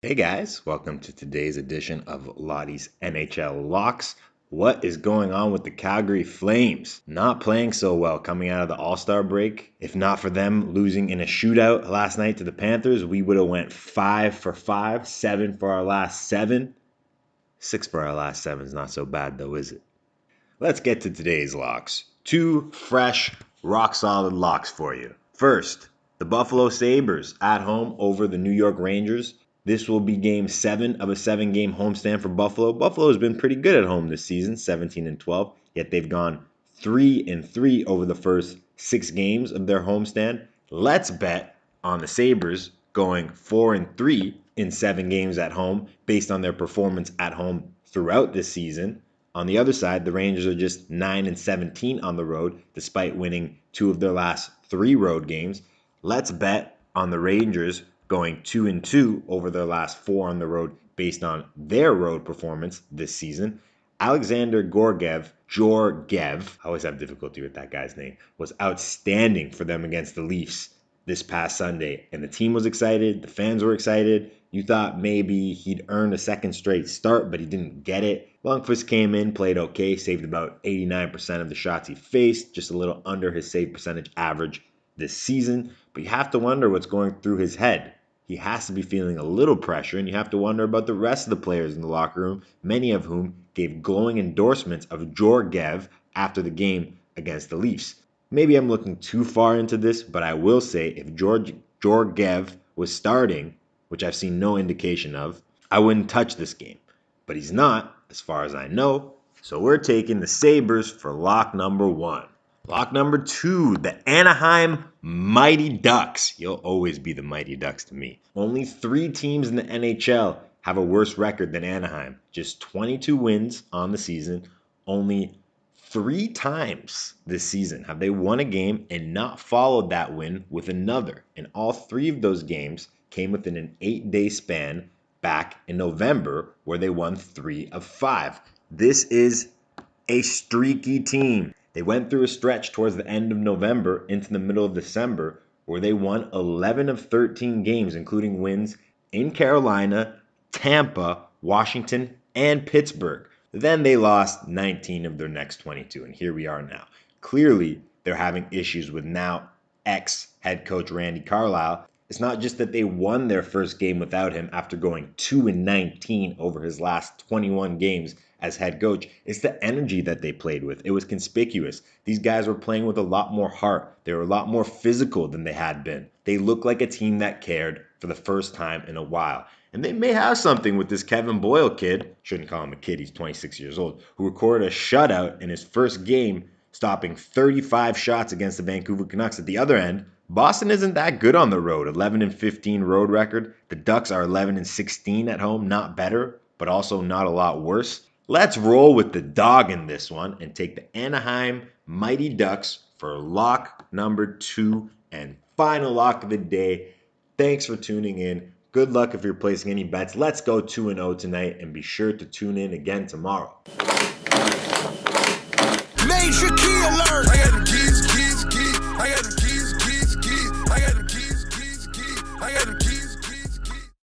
Hey guys, welcome to today's edition of Loddy's NHL Locks. What is going on with the Calgary Flames? Not playing so well coming out of the All-Star break. If not for them losing in a shootout last night to the Panthers, we would have went 5 for 5, 7 for our last 7. 6 for our last 7 is not so bad though, is it? Let's get to today's locks. 2 fresh, rock-solid locks for you. First, the Buffalo Sabres at home over the New York Rangers. This will be game 7 of a 7-game homestand for Buffalo. Buffalo has been pretty good at home this season, 17-12, yet they've gone 3-3 over the first 6 games of their homestand. Let's bet on the Sabres going 4-3 in 7 games at home based on their performance at home throughout this season. On the other side, the Rangers are just 9-17 on the road despite winning 2 of their last 3 road games. Let's bet on the Rangers going 2-2 over their last 4 on the road based on their road performance this season. Alexander Georgiev, I always have difficulty with that guy's name, was outstanding for them against the Leafs this past Sunday. And the team was excited, the fans were excited. You thought maybe he'd earned a second straight start, but he didn't get it. Lundqvist came in, played okay, saved about 89% of the shots he faced, just a little under his save percentage average this season. But you have to wonder what's going through his head. He has to be feeling a little pressure, and you have to wonder about the rest of the players in the locker room, many of whom gave glowing endorsements of Georgiev after the game against the Leafs. Maybe I'm looking too far into this, but I will say if Georgiev was starting, which I've seen no indication of, I wouldn't touch this game. But he's not, as far as I know, so we're taking the Sabres for lock number 1. Lock number 2, the Anaheim Mighty Ducks. You'll always be the Mighty Ducks to me. Only 3 teams in the NHL have a worse record than Anaheim. Just 22 wins on the season. Only 3 times this season have they won a game and not followed that win with another. And all 3 of those games came within an 8-day span back in November where they won 3 of 5. This is a streaky team. They went through a stretch towards the end of November into the middle of December where they won 11 of 13 games, including wins in Carolina, Tampa, Washington, and Pittsburgh. Then they lost 19 of their next 22, and here we are now. Clearly, they're having issues with now ex-head coach Randy Carlyle. It's not just that they won their first game without him after going 2-19 over his last 21 games as head coach. It's the energy that they played with. It was conspicuous. These guys were playing with a lot more heart. They were a lot more physical than they had been. They looked like a team that cared for the first time in a while. And they may have something with this Kevin Boyle kid, shouldn't call him a kid, he's 26 years old, who recorded a shutout in his first game, stopping 35 shots against the Vancouver Canucks. At the other end, Boston isn't that good on the road. 11-15 road record. The Ducks are 11-16 at home. Not better, but also not a lot worse. Let's roll with the dog in this one and take the Anaheim Mighty Ducks for lock number 2 and final lock of the day. Thanks for tuning in. Good luck if you're placing any bets. Let's go 2-0 tonight, and be sure to tune in again tomorrow. Major key alert! I got them keys. I got them keys. I got them keys. I got them keys.